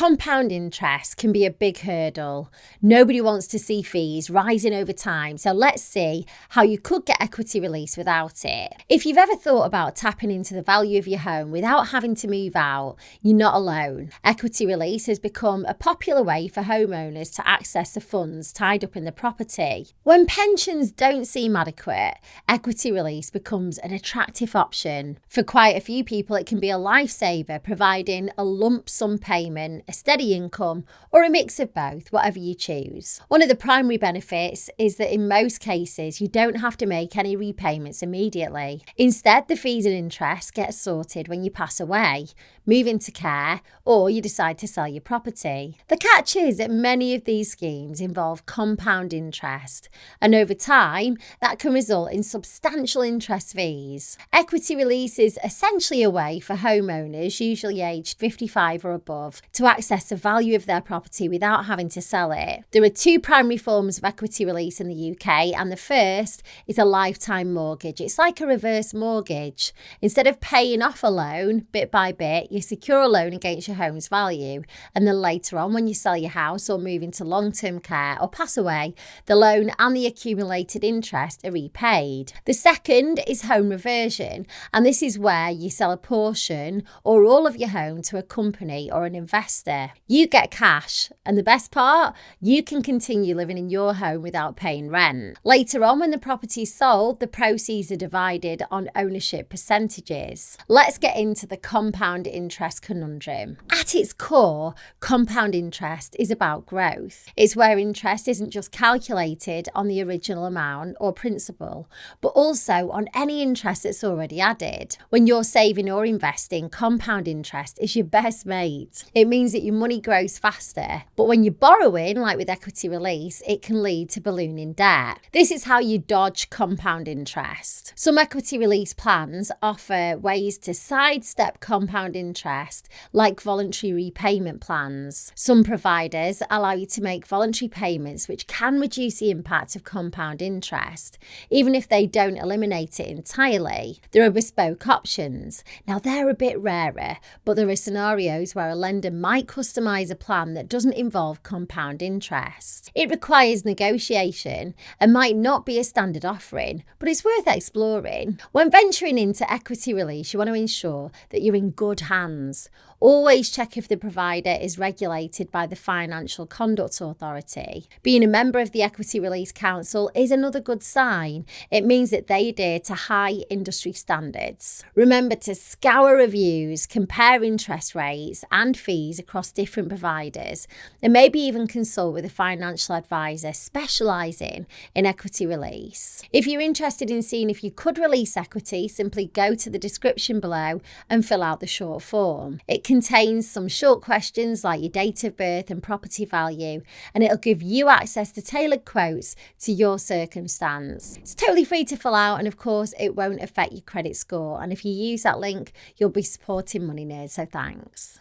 Compound interest can be a big hurdle. Nobody wants to see fees rising over time, so let's see how you could get equity release without it. If you've ever thought about tapping into the value of your home without having to move out, you're not alone. Equity release has become a popular way for homeowners to access the funds tied up in the property. When pensions don't seem adequate, equity release becomes an attractive option. For quite a few people, it can be a lifesaver, providing a lump sum payment, a steady income, or a mix of both, whatever you choose. One of the primary benefits is that in most cases, you don't have to make any repayments immediately. Instead, the fees and interest get sorted when you pass away, move into care, or you decide to sell your property. The catch is that many of these schemes involve compound interest, and over time, that can result in substantial interest fees. Equity release is essentially a way for homeowners, usually aged 55 or above, to access the value of their property without having to sell it. There are two primary forms of equity release in the UK, and the first is a lifetime mortgage. It's like a reverse mortgage. Instead of paying off a loan bit by bit, you secure a loan against your home's value, and then later on, when you sell your house or move into long-term care or pass away, the loan and the accumulated interest are repaid. The second is home reversion, and this is where you sell a portion or all of your home to a company or an investor. You get cash, and the best part, you can continue living in your home without paying rent. Later on, when the property is sold, the proceeds are divided on ownership percentages. Let's get into the compound interest conundrum. At its core, compound interest is about growth. It's where interest isn't just calculated on the original amount or principal, but also on any interest that's already added. When you're saving or investing, compound interest is your best mate. It means that your money grows faster, but when you're borrowing, like with equity release, it can lead to ballooning debt. This is how you dodge compound interest. Some equity release plans offer ways to sidestep compound interest, like voluntary repayment plans. Some providers allow you to make voluntary payments, which can reduce the impact of compound interest, even if they don't eliminate it entirely. There are bespoke options. Now, they're a bit rarer, but there are scenarios where a lender might customise a plan that doesn't involve compound interest. It requires negotiation and might not be a standard offering, but it's worth exploring. When venturing into equity release, you want to ensure that you're in good hands. Always check if the provider is regulated by the Financial Conduct Authority. Being a member of the Equity Release Council is another good sign. It means that they adhere to high industry standards. Remember to scour reviews, compare interest rates and fees across different providers, and maybe even consult with a financial advisor specialising in equity release. If you're interested in seeing if you could release equity, simply go to the description below and fill out the short form. It contains some short questions like your date of birth and property value, and it'll give you access to tailored quotes to your circumstance. It's totally free to fill out, and of course, it won't affect your credit score. And if you use that link, you'll be supporting Money Nerds, so thanks.